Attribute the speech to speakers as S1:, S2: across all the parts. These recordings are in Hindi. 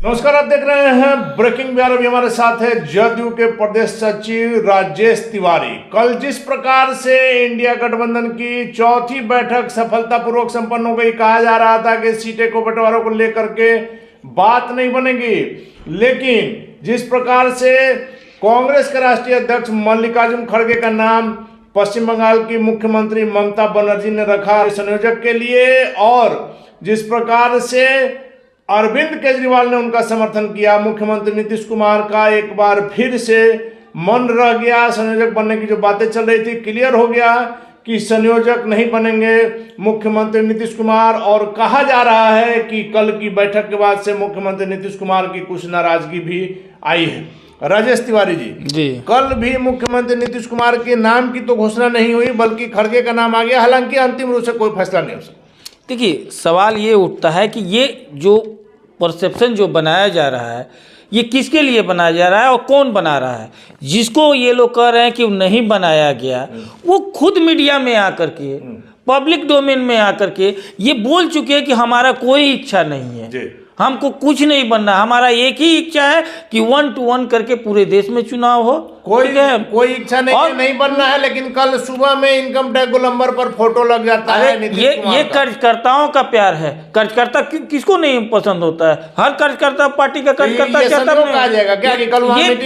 S1: नमस्कार, आप देख रहे हैं ब्रेकिंग बिहार। अभी हमारे साथ है जदयू के प्रदेश सचिव राजेश तिवारी। कल जिस प्रकार से इंडिया गठबंधन की चौथी बैठक सफलतापूर्वक संपन्न हो गई, कहा जा रहा था कि सीटें को बंटवारों को लेकर के बात नहीं बनेगी, लेकिन जिस प्रकार से कांग्रेस के राष्ट्रीय अध्यक्ष मल्लिकार्जुन खड़गे का नाम पश्चिम बंगाल की मुख्यमंत्री ममता बनर्जी ने रखा संयोजक के लिए, और जिस प्रकार से अरविंद केजरीवाल ने उनका समर्थन किया, मुख्यमंत्री नीतीश कुमार का एक बार फिर से मन रह गया। संयोजक बनने की जो बातें चल रही थी, क्लियर हो गया कि संयोजक नहीं बनेंगे मुख्यमंत्री नीतीश कुमार, और कहा जा रहा है कि कल की बैठक के बाद से मुख्यमंत्री नीतीश कुमार की कुछ नाराजगी भी आई है। राजेश तिवारी जी, कल भी मुख्यमंत्री नीतीश कुमार के नाम की तो घोषणा नहीं हुई, बल्कि खड़गे का नाम आ गया। हालांकि अंतिम रूप से कोई फैसला नहीं हो सकता।
S2: देखिए, सवाल ये उठता है कि ये जो परसेप्शन जो बनाया जा रहा है, ये किसके लिए बनाया जा रहा है और कौन बना रहा है? जिसको ये लोग कह रहे हैं कि नहीं बनाया गया, वो खुद मीडिया में आकर के, पब्लिक डोमेन में आकर के ये बोल चुके हैं कि हमारा कोई इच्छा नहीं है, हमको कुछ नहीं बनना, हमारा एक ही इच्छा है कि 1 to 1 करके पूरे देश में चुनाव हो।
S1: कोई इच्छा नहीं बनना है। लेकिन कल सुबह में इनकम टैक्स गोलंबर पर फोटो लग जाता है।
S2: ये कर्जकर्ताओं का प्यार है। कर्जकर्ता किसको नहीं पसंद होता है? हर कर्जकर्ता पार्टी का कर्जकर्ता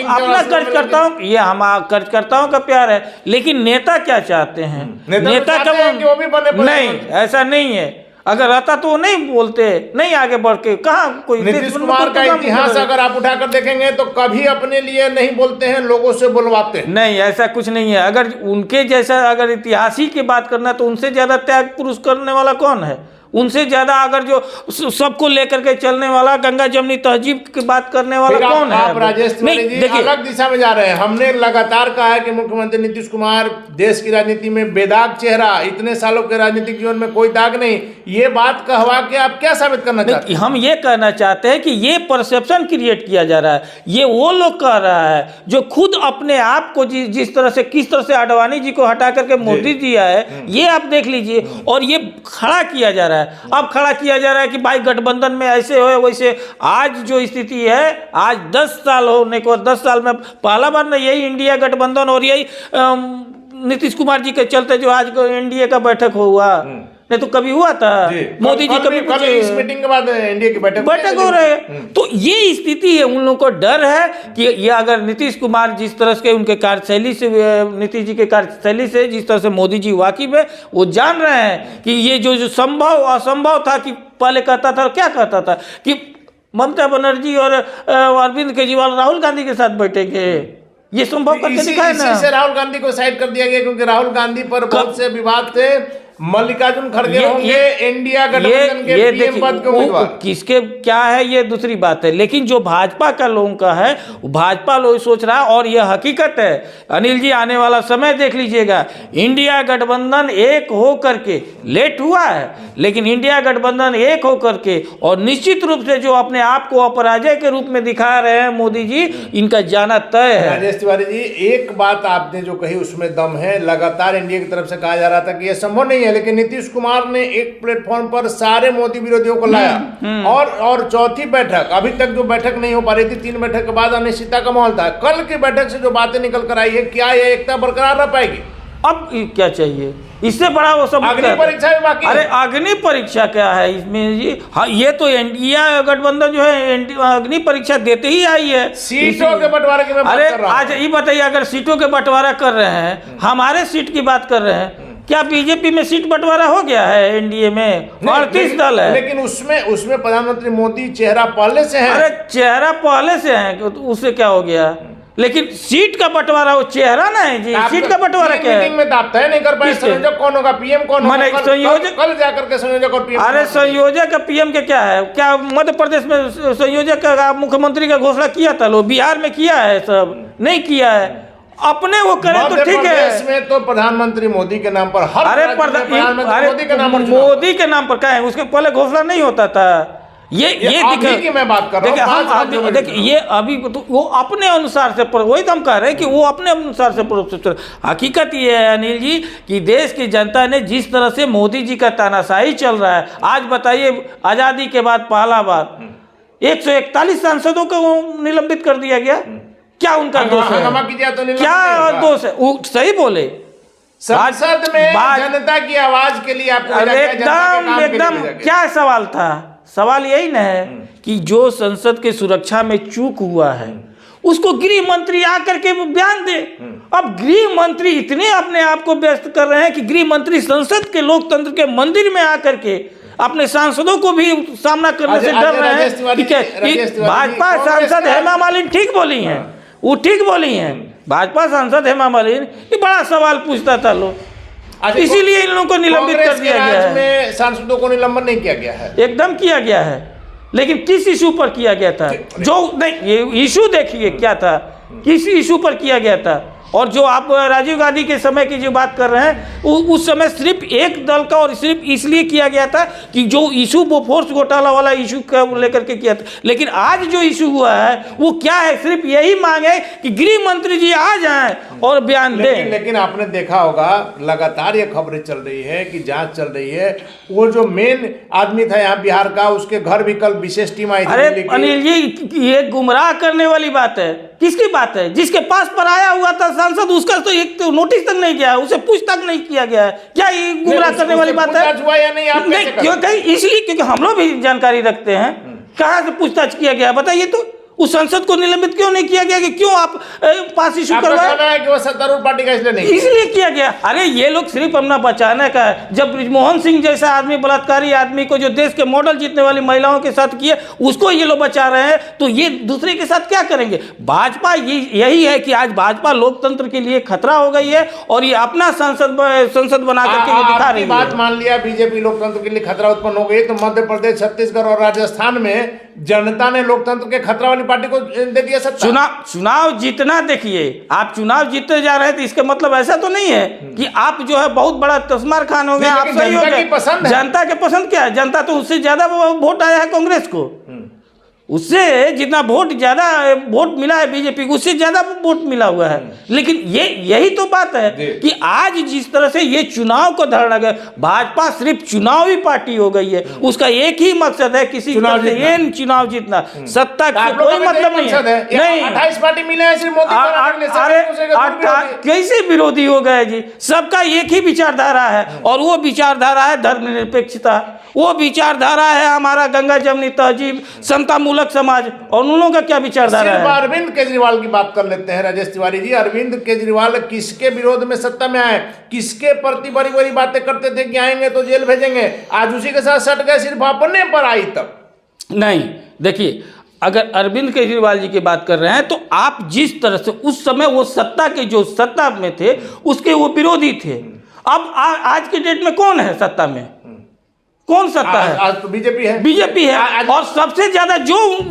S2: अपना कर्जकर्ताओं, ये हम कर्जकर्ताओं का प्यार है। लेकिन नेता क्या चाहते हैं? नेता कब नहीं, ऐसा नहीं है। अगर रहता तो नहीं बोलते, नहीं आगे बढ़ के कहाँ कोई।
S1: नीतीश कुमार का इतिहास अगर आप उठाकर देखेंगे तो कभी अपने लिए नहीं बोलते हैं, लोगों से बुलवाते हैं।
S2: नहीं, ऐसा कुछ नहीं है। अगर उनके जैसा अगर इतिहास ही की बात करना तो उनसे ज्यादा त्याग पुरुष करने वाला कौन है? उनसे ज्यादा अगर जो सबको लेकर के चलने वाला, गंगा जमनी तहजीब की बात करने वाला कौन है?
S1: आप राजेश तिवारी जी अलग दिशा में जा रहे हैं। हमने लगातार कहा है कि मुख्यमंत्री नीतीश कुमार देश की राजनीति में बेदाग चेहरा, इतने सालों के राजनीतिक जीवन में कोई दाग नहीं। ये बात कहवा के आप क्या साबित करना चाहते हैं?
S2: हम ये कहना चाहते हैं कि ये परसेप्शन क्रिएट किया जा रहा है। ये वो लोग कह रहा है जो खुद अपने आप को जिस तरह से, किस तरह से आडवाणी जी को हटा करके मोदी जी आए, ये आप देख लीजिए। और ये खड़ा किया जा रहा है। अब खड़ा किया जा रहा है कि भाई गठबंधन में ऐसे हो वैसे। आज जो स्थिति है, आज 10 साल होने को, 10 साल में पहला बार ना यही इंडिया गठबंधन, और यही नीतीश कुमार जी के चलते जो आज एनडीए का बैठक हुआ, नहीं तो कभी हुआ था? मोदी जी कभी
S1: इस मीटिंग के बाद एनडीए की
S2: बैठक हो रहे हैं। तो ये स्थिति है। उन लोगों को डर है कि ये अगर नीतीश कुमार जिस तरह से उनके कार्यशैली से, नीतीश जी के कार्यशैली से जिस तरह से मोदी जी वाकिफ है, वो जान रहे हैं कि ये जो संभव असंभव था, कि पहले कहता था, क्या कहता था कि ममता बनर्जी और अरविंद केजरीवाल राहुल गांधी के साथ बैठेंगे, ये संभव करके दिखाया ना।
S1: इसी से राहुल गांधी को साइड कर दिया गया, क्योंकि राहुल गांधी पर बहुत से विवाद थे। मल्लिकार्जुन खड़गे होंगे इंडिया गठबंधन के पीएम पद के उम्मीदवार।
S2: किसके क्या है ये दूसरी बात है, लेकिन जो भाजपा का लोगों का है, भाजपा लोग सोच रहा है, और यह हकीकत है अनिल जी, आने वाला समय देख लीजिएगा। इंडिया गठबंधन एक हो करके, लेट हुआ है लेकिन इंडिया गठबंधन एक हो करके, और निश्चित रूप से जो अपने आप को अपराजय के रूप में दिखा रहे हैं मोदी जी, इनका जाना तय है।
S1: राजेश तिवारी जी, एक बात आपने जो कही उसमें दम है। लगातार इंडिया की तरफ से कहा जा रहा था कि यह संभव नहीं है, लेकिन नीतीश कुमार ने एक प्लेटफॉर्म पर सारे मोदी विरोधियों को लाया। और चौथी बैठक, अभी तक जो बैठक नहीं हो पा रही थी, 3 बैठक के बाद अनिश्चितता का माहौल था। कल की बैठक से जो बातें निकल कर आई है, क्या यह एकता बरकरार रह पाएगी?
S2: अब क्या चाहिए इससे बड़ा? वो सब
S1: अग्नि परीक्षा भी बाकी।
S2: अरे अग्नि परीक्षा क्या है इसमें जी? हाँ, ये तो इंडिया गठबंधन जो है अग्नि परीक्षा देते ही आई है।
S1: सीटों के बंटवारे की मैं बात कर रहा हूं।
S2: आज ये बताइए, अगर सीटों के बंटवारा कर रहे हैं, हमारे सीट की बात कर रहे हैं, क्या बीजेपी में सीट बंटवारा हो गया है? एनडीए में 38 दल है,
S1: लेकिन उसमें प्रधानमंत्री मोदी चेहरा पहले से है।
S2: अरे चेहरा पहले से है, उससे क्या हो गया? लेकिन सीट का बंटवारा वो चेहरा ना है जी। सीट का बंटवारा क्या है?
S1: मीटिंग में आप तय नहीं कर पाए संयोजक कौन होगा, पीएम कौन होगा?
S2: संयोजक
S1: कल जाकर के संयोजक और पीएम।
S2: अरे संयोजक का पीएम के क्या है? क्या मध्य प्रदेश में संयोजक का मुख्यमंत्री का घोषणा किया था? लो बिहार में किया है, सब नहीं किया है। अपने वो करें तो ठीक है।
S1: इसमें तो प्रधानमंत्री मोदी के नाम पर हर
S2: मोदी के नाम पर क्या है? उसके पहले घोषणा नहीं होता था। ये
S1: की मैं बात कर रहा हूं।
S2: देखिए ये अभी तो वो अपने अनुसार से, वही तो हम कह रहे हैं कि वो अपने अनुसार से। हकीकत ये है अनिल जी कि देश की जनता ने जिस तरह से मोदी जी का तानाशाही चल रहा है, आज बताइए आज़ादी के बाद पहला बार 141 सांसदों को निलंबित कर दिया गया। क्या उनका दोष है?
S1: हंगामा किया तो निलंबित
S2: क्या
S1: नहीं होगा।
S2: दोष है? सही बोले,
S1: संसद में जनता की आवाज के लिए आपको
S2: एकदम क्या सवाल था? सवाल यही ना है कि जो संसद के सुरक्षा में चूक हुआ है उसको गृह मंत्री आकर के बयान दे। अब गृह मंत्री इतने अपने आप को व्यस्त कर रहे हैं कि गृह मंत्री संसद के लोकतंत्र के मंदिर में आकर के अपने सांसदों को भी सामना करने से डर रहे हैं। ठीक है, भाजपा सांसद हेमा मालिनी ठीक बोली हैं, वो ठीक बोली हैं। भाजपा सांसद हेमा मालिनी ये बड़ा सवाल पूछता था लोग, इसीलिए इन लोगों को निलंबित कर दिया गया है।
S1: सांसदों को निलंबन नहीं किया गया है,
S2: एकदम किया गया है, लेकिन किस इशू पर किया गया था? जो नहीं, ये इशू देखिए क्या था, किस इशू पर किया गया था। और जो आप राजीव गांधी के समय की जो बात कर रहे हैं, उस समय सिर्फ एक दल का, और सिर्फ इसलिए किया गया था कि जो इशू बोफोर्स घोटाला वाला इशू का लेकर के किया था। लेकिन आज जो इशू हुआ है वो क्या है? सिर्फ यही मांग है कि गृह मंत्री जी आ जाएं और बयान दें।
S1: लेकिन आपने देखा होगा लगातार ये खबरें चल रही है कि जांच चल रही है। वो जो मेन आदमी था यहाँ बिहार का, उसके घर भी कल विशेष टीम आई थी।
S2: अरे अनिल जी, ये गुमराह करने वाली बात है। किसकी बात है? जिसके पास पर आया हुआ था सांसद, उसका तो एक तो नोटिस तक नहीं गया है, उसे पूछ तक नहीं किया गया है। क्या ये गुमराह करने वाली बात है? नहीं, क्यों? इसलिए क्योंकि हम लोग भी जानकारी रखते हैं। कहाँ से पूछताछ किया गया बताइए तो? उस सांसद को निलंबित क्यों नहीं किया गया? कि क्यों आप पास इशू करवाए?
S1: कि वो सत्तारूढ़ पार्टी का इसलिए नहीं,
S2: इसलिए किया गया। अरे ये लोग सिर्फ अपना बचाने का है। जब ब्रिजमोहन सिंह जैसा आदमी, बलात्कारी आदमी को जो देश के मॉडल जीतने वाली महिलाओं के साथ किए, उसको ये लोग बचा रहे हैं, तो ये दूसरे के साथ क्या करेंगे? भाजपा यही है कि आज भाजपा लोकतंत्र के लिए खतरा हो गई है और ये अपना संसद बना करके दिखा रही है।
S1: बात मान लिया बीजेपी लोकतंत्र के लिए खतरा उत्पन्न हो गई, तो मध्य प्रदेश, छत्तीसगढ़ और राजस्थान में जनता ने लोकतंत्र के खतरा वाली पार्टी को दे दिया सत्ता।
S2: चुनाव जीतना, देखिए आप चुनाव जीतते जा रहे हैं तो इसका मतलब ऐसा तो नहीं है कि आप जो है बहुत बड़ा तस्मार खान हो गए, आप सही हो गए। जनता के पसंद क्या है? जनता तो उससे ज्यादा वोट आया है कांग्रेस को, उससे जितना वोट मिला है बीजेपी को, उससे ज्यादा वोट मिला हुआ है। लेकिन यही तो बात है कि आज जिस तरह से ये चुनाव को धरना गया, भाजपा सिर्फ चुनावी पार्टी हो गई है। उसका एक ही मकसद है, किसी चुनाव जीतना, सत्ता का कोई मतलब नहीं है। नहीं,
S1: 28 पार्टी मिले हैं सिर्फ मोदी।
S2: अरे कैसे विरोधी हो गए जी? सबका एक ही विचारधारा है, और वो विचारधारा है धर्मनिरपेक्षता, वो विचारधारा है हमारा गंगा जमनी तहजीब, समता मूलक समाज। और उन लोगों का क्या विचारधारा है?
S1: अरविंद केजरीवाल की बात कर लेते हैं राजेश तिवारी जी। अरविंद केजरीवाल किसके विरोध में सत्ता में आए? किसके प्रति बड़ी बड़ी बातें करते थे कि आएंगे तो जेल भेजेंगे? आज उसी के साथ सट गए, सिर्फ अपने पर आई तब
S2: नहीं। देखिए, अगर अरविंद केजरीवाल जी की बात कर रहे हैं तो आप जिस तरह से उस समय वो सत्ता में थे उसके वो विरोधी थे। अब आज के डेट में कौन है सत्ता में? कौन सत्ता है?
S1: आज तो बीजेपी है।
S2: बीजेपी है। और सबसे ज्यादा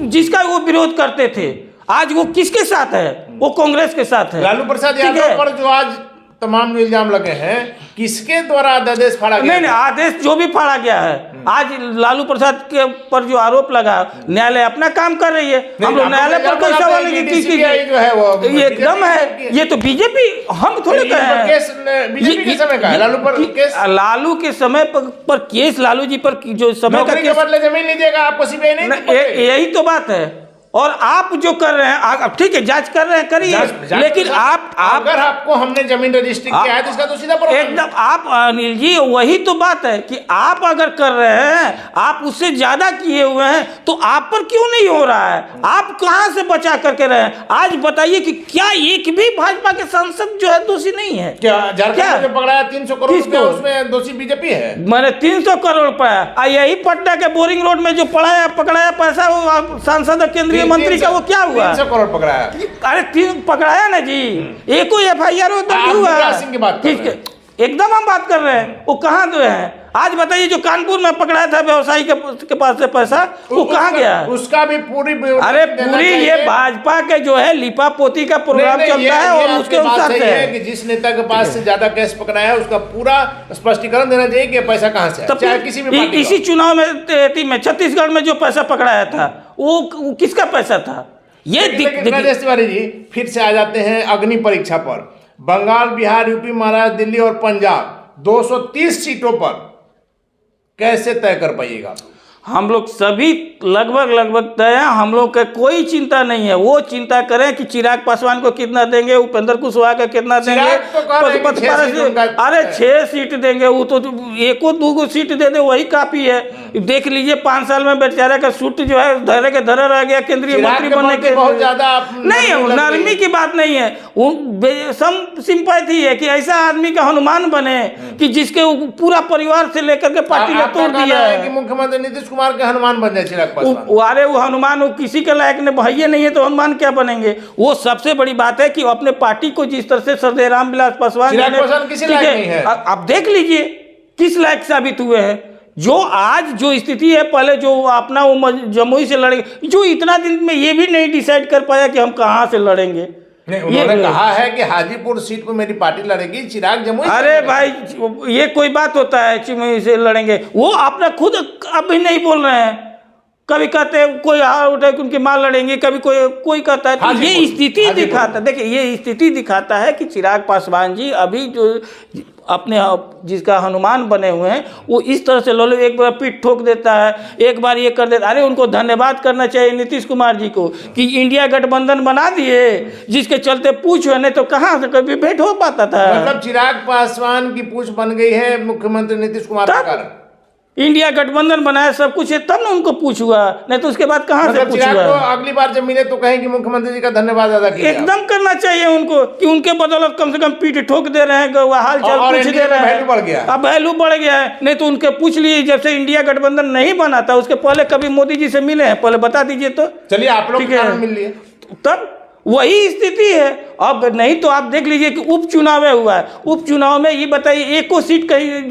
S2: जिसका वो विरोध करते थे, आज वो किसके साथ है? वो कांग्रेस के साथ है।
S1: लालू प्रसाद यादव पर जो आज तमाम जो इल्जाम लगे हैं, किसके द्वारा आदेश फाड़ा गया?
S2: नहीं, आदेश जो भी फाड़ा गया है, आज लालू प्रसाद के पर जो आरोप लगा, न्यायालय अपना काम कर रही है। हम लोग न्यायालय पर कोई सवाल नहीं,
S1: जो है वो
S2: ये एकदम है। ये तो बीजेपी, हम थोड़े कहे हैं
S1: बीजेपी के समय का है। लालू पर केस,
S2: लालू के समय पर केस, लालू जी पर जो समय का
S1: केस, बदले जमीन लीजिएगा आपको सीबीआई नहीं।
S2: यही तो बात है। और आप जो कर रहे हैं, ठीक है, जांच कर रहे हैं, करिए, लेकिन आप
S1: अगर आपको हमने जमीन रजिस्ट्री किया है तो इसका तो सीधा
S2: एकदम आप अनिल जी, वही तो बात है कि आप अगर कर रहे हैं, आप उससे ज्यादा किए हुए हैं, तो आप पर क्यों नहीं हो रहा है? आप कहां से बचा करके रहे? आज बताइए कि क्या एक भी भाजपा के सांसद जो है दोषी नहीं है?
S1: क्या झारखंड में पकड़ाया 300 करोड़ रुपया, उसमें दोषी बीजेपी है?
S2: मैंने 300 करोड़ रुपया, यही पटना के बोरिंग रोड में जो पकड़ाया पैसा, वो सांसद केंद्रीय मंत्री का, वो क्या हुआ?
S1: 300 करोड़ पकड़ाया।
S2: अरे 3 पकड़ाया ना जी, एको FIR दर्ज हुआ।
S1: सिंह की बात
S2: एकदम हम बात कर रहे हैं। वो कहाँ गए हैं? आज बताइए, जो कानपुर में पकड़ाया था व्यवसायी के पास से पैसा, वो कहाँ गया?
S1: उसका भी पूरी
S2: ये भाजपा के जो है लिपा पोती का प्रोग्राम चलता है, और उसके अनुसार से है
S1: कि जिस नेता के पास से ज्यादा कैश पकड़ाया है उसका पूरा स्पष्टीकरण देना चाहिए कि पैसा कहाँ से है, चाहे किसी भी पार्टी।
S2: इसी चुनाव में छत्तीसगढ़ में जो पैसा पकड़ाया था, वो किसका पैसा था? ये
S1: राजेश तिवारी जी, फिर से आ जाते हैं अग्नि परीक्षा पर। बंगाल, बिहार, यूपी, महाराष्ट्र, दिल्ली और पंजाब 230 सीटों पर कैसे तय कर पाइएगा?
S2: हम लोग सभी लगभग तय हैं, हम लोग का कोई चिंता नहीं है। वो चिंता करें कि चिराग पासवान को कितना देंगे, उपेंद्र कुशवाहा का कितना देंगे, अरे 6 सीट देंगे, वो तो 1-2 सीट दे दे वही काफी है। देख लीजिए 5 साल में बेचारे का सूट जो है धरे के धरे रह गया केंद्रीय मंत्री बनने के।
S1: बहुत ज्यादा
S2: नहीं, नरमी की बात नहीं है, वो सिंपैथी है कि ऐसा आदमी का हनुमान बने कि जिसके पूरा परिवार से लेकर के पार्टी ने तोड़ दिया है
S1: कि मुख्यमंत्री नीतीश कुमार के हनुमान बन जाए चिराग पासवान।
S2: अरे वो हनुमान वो किसी के लायक ने भैया नहीं है तो हनुमान क्या बनेंगे। वो सबसे बड़ी बात है कि अपने पार्टी को जिस तरह से सरदेव रामविलास पासवान
S1: किसी लायक नहीं है।
S2: अब देख लीजिए किस लायक साबित हुए हैं। जो आज जो स्थिति है, पहले जो अपना वो जमुई से लड़ेंगे, जो इतना दिन में ये भी नहीं डिसाइड कर पाया कि हम कहाँ से लड़ेंगे।
S1: नहीं, उन्होंने कहा है कि हाजीपुर सीट पर मेरी पार्टी लड़ेगी, चिराग जमुई।
S2: अरे भाई ये कोई बात होता है जमुई से लड़ेंगे? वो अपना खुद अभी नहीं बोल रहे हैं। कभी कहते हैं कोई हार उठे कि उनकी मां लड़ेंगे, कभी कोई कहता है। तो ये स्थिति दिखाता, देखिए ये स्थिति दिखाता है कि चिराग पासवान जी अभी जो अपने जिसका हनुमान बने हुए हैं वो इस तरह से लोग एक बार पीठ ठोक देता है, एक बार ये कर देता। अरे उनको धन्यवाद करना चाहिए नीतीश कुमार जी को कि इंडिया गठबंधन बना दिए, जिसके चलते पूछ है, नहीं तो कहाँ से कभी भेंट हो पाता था।
S1: मतलब चिराग पासवान की पूछ बन गई है मुख्यमंत्री नीतीश कुमार के कारण।
S2: इंडिया गठबंधन बनाया, सब कुछ है, तब ना उनको पूछ हुआ, नहीं तो उसके बाद कहाँ से पूछ हुआ।
S1: अगली बार जब मिले तो कहें कि मुख्यमंत्री जी का धन्यवाद अदा किया।
S2: एकदम करना चाहिए उनको कि उनके बदौलत कम से कम पीठ ठोक दे रहे हैं, हाल चाल पूछ दे रहे हैं।
S1: वैल्यू बढ़ गया,
S2: अब वैल्यू बढ़ गया है। नहीं तो उनके पूछ लिए, जब से इंडिया गठबंधन नहीं बना था उसके पहले कभी मोदी जी से मिले हैं? पहले बता दीजिए तो।
S1: चलिए आप लोग मिल लिए,
S2: तब वही स्थिति है। अब नहीं तो आप देख लीजिए कि उपचुनाव हुआ है, उपचुनाव में ये बताइए एको सीट कहीं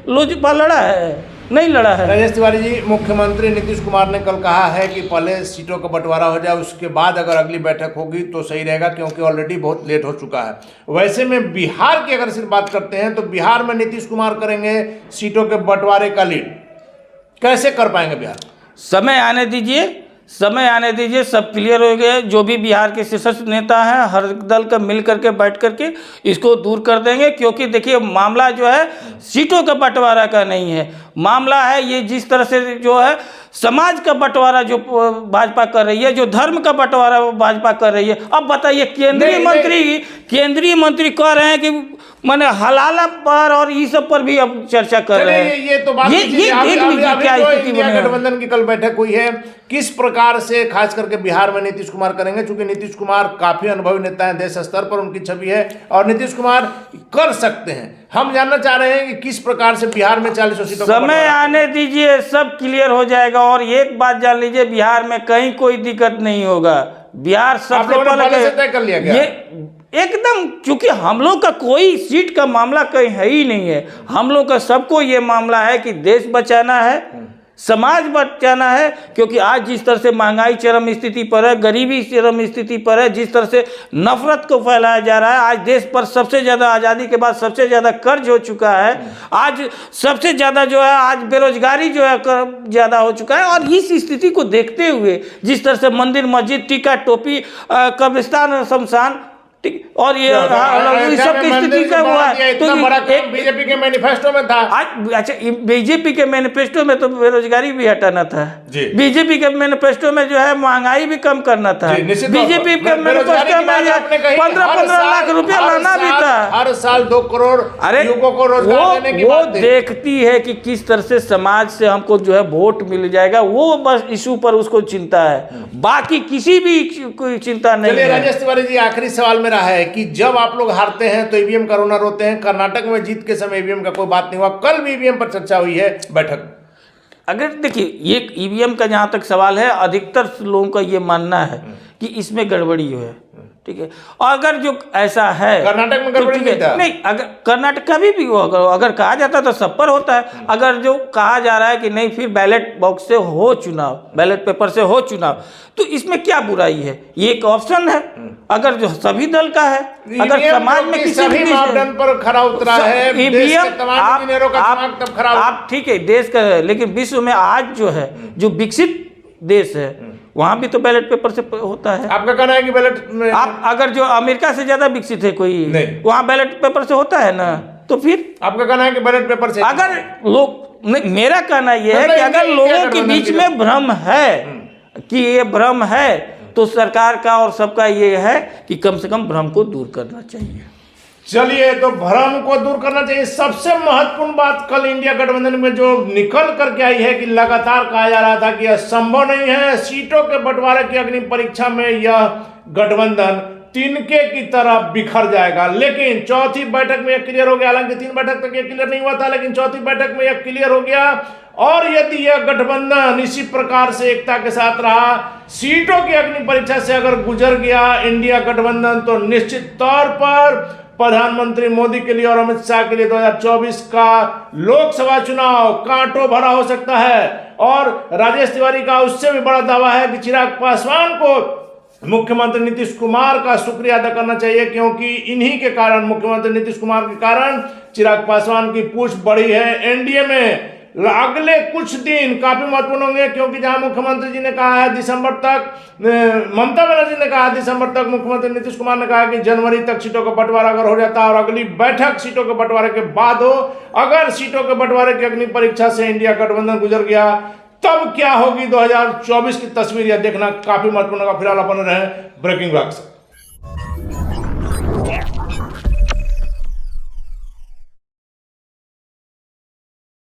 S2: लोजपा लड़ा है? नहीं लड़ा है।
S1: राजेश तिवारी जी, मुख्यमंत्री नीतीश कुमार ने कल कहा है कि पहले सीटों का बंटवारा हो जाए, उसके बाद अगर अगली बैठक होगी तो सही रहेगा, क्योंकि ऑलरेडी बहुत लेट हो चुका है। वैसे में बिहार की अगर सिर्फ बात करते हैं तो बिहार में नीतीश कुमार करेंगे सीटों के बंटवारे का लीड। कैसे कर पाएंगे बिहार?
S2: समय आने दीजिए, समय आने दीजिए, सब क्लियर हो गए। जो भी बिहार के शीर्ष नेता हैं हर दल का मिल करके बैठ करके इसको दूर कर देंगे। क्योंकि देखिए मामला जो है सीटों का बंटवारा का नहीं है, मामला है ये जिस तरह से जो है समाज का बंटवारा जो भाजपा कर रही है, जो धर्म का बंटवारा भाजपा कर रही है। अब बताइए केंद्रीय मंत्री कह रहे हैं कि माने हलाला पर और ये सब पर भी अब चर्चा कर रहे हैं।
S1: ये तो बात
S2: देख लीजिए क्या स्थिति बनी है।
S1: गठबंधन की कल बैठक हुई है, किस प्रकार से खास करके बिहार में नीतीश कुमार करेंगे, क्योंकि नीतीश कुमार काफी अनुभवी नेता हैं, देश स्तर पर उनकी छवि है और नीतीश कुमार कर सकते हैं। हम जानना चाह रहे हैं कि किस प्रकार से बिहार में 40 सीटों
S2: समय आने दीजिए, सब क्लियर हो जाएगा। और एक बात जान लीजिए, बिहार में कहीं कोई दिक्कत नहीं होगा। बिहार सबसे
S1: पहले से तय कर लिया गया
S2: एकदम, क्योंकि हम लोग का कोई सीट का मामला कहीं है ही नहीं है। हम लोग का सबको ये मामला है कि देश बचाना है, समाज बचाना है। क्योंकि आज जिस तरह से महंगाई चरम स्थिति पर है, गरीबी चरम स्थिति पर है, जिस तरह से नफरत को फैलाया जा रहा है, आज देश पर सबसे ज़्यादा आज़ादी के बाद सबसे ज़्यादा कर्ज हो चुका है, आज सबसे ज़्यादा जो है आज बेरोजगारी जो है ज़्यादा हो चुका है। और इस स्थिति को देखते हुए जिस तरह से मंदिर मस्जिद टीका टोपी कब्रिस्तान और शमशान और ये सब की स्थिति का हुआ है, तो
S1: बीजेपी के मैनिफेस्टो में था।
S2: आज अच्छा बीजेपी के मैनिफेस्टो में तो बेरोजगारी भी हटाना था, बीजेपी के मैनिफेस्टो में जो है महंगाई भी कम करना था, बीजेपी के मैनिफेस्टो में 15-15 लाख रुपया लाना भी था,
S1: हर साल 2 करोड़ युवकों को रोजगार देने की बात थी।
S2: देखती है कि किस तरह से समाज से हमको जो है वोट मिल जाएगा, वो बस इशू पर उसको चिंता है, बाकी किसी भी कोई चिंता नहीं है।
S1: राजेश तिवारी जी, आखिरी सवाल रहा है कि जब आप लोग हारते हैं तो ईवीएम का रोना रोते हैं, कर्नाटक में जीत के समय ईवीएम का कोई बात नहीं हुआ, कल भी ईवीएम पर चर्चा हुई है बैठक।
S2: अगर देखिए ये ईवीएम का जहां तक सवाल है, अधिकतर लोगों का ये मानना है कि इसमें गड़बड़ी है, ठीक है। और अगर जो ऐसा है
S1: कर्नाटक में गड़बड़ी
S2: नहीं, अगर कर्नाटक का भी हो, अगर कहा जाता तो सब पर होता है। अगर जो कहा जा रहा है कि नहीं फिर बैलेट बॉक्स से हो चुनाव, बैलेट पेपर से हो चुनाव, तो इसमें क्या बुराई है? ये एक ऑप्शन है। अगर जो सभी दल का है, अगर समाज में किसी भी
S1: मापदंड पर खरा उतरा है,
S2: आप ठीक है देश का है, लेकिन विश्व में आज जो है जो विकसित देश है वहां भी तो बैलेट पेपर से होता है।
S1: आपका कहना है कि बैलेट में
S2: आप अगर जो अमेरिका से ज्यादा विकसित है कोई, वहां बैलेट पेपर से होता है ना, तो फिर
S1: आपका कहना है कि बैलेट पेपर से
S2: अगर लोग नहीं, मेरा कहना यह है
S1: मतलब
S2: कि अगर
S1: इंडिया
S2: लोगों के
S1: गठबंधन
S2: बीच
S1: की
S2: में भ्रम है कि ये भ्रम है, तो सरकार का और सबका ये है कि कम से कम भ्रम को दूर करना चाहिए।
S1: चलिए, तो भ्रम को दूर करना चाहिए। सबसे महत्वपूर्ण बात कल इंडिया गठबंधन में जो निकल करके आई है कि लगातार कहा जा रहा था कि यह संभव नहीं है, सीटों के बंटवारे की अग्नि परीक्षा में यह गठबंधन तिनके की तरह बिखर जाएगा। लेकिन चौथी बैठक में यह क्लियर हो गया। हालांकि 3 बैठक तक यह क्लियर नहीं हुआ था, लेकिन चौथी बैठक में यह क्लियर हो गया। और यदि यह गठबंधन इसी प्रकार से एकता के साथ रहा, सीटों की अग्नि परीक्षा से अगर गुजर गया इंडिया गठबंधन, तो निश्चित तौर पर प्रधानमंत्री मोदी के लिए और अमित शाह के लिए 2024 का लोकसभा चुनाव कांटों भरा हो सकता है। और राजेश तिवारी का उससे भी बड़ा दावा है कि चिराग पासवान को मुख्यमंत्री नीतीश कुमार का शुक्रिया अदा करना चाहिए, क्योंकि इन्हीं के कारण, मुख्यमंत्री नीतीश कुमार के कारण चिराग पासवान की पूछ बढ़ी है। एनडीए में अगले कुछ दिन काफी महत्वपूर्ण होंगे, क्योंकि जहां मुख्यमंत्री जी ने कहा है दिसंबर तक, ममता बनर्जी ने कहा दिसंबर तक, मुख्यमंत्री नीतीश कुमार ने कहा कि जनवरी तक सीटों का बंटवारा अगर हो जाता है और अगली बैठक सीटों के बंटवारे के बाद हो, अगर सीटों के बंटवारे की अग्नि परीक्षा से इंडिया गठबंधन गुजर गया, तब क्या होगी 2024 की तस्वीर, यह देखना काफी महत्वपूर्ण होगा। फिलहाल अपन रहे ब्रेकिंग वॉक्स।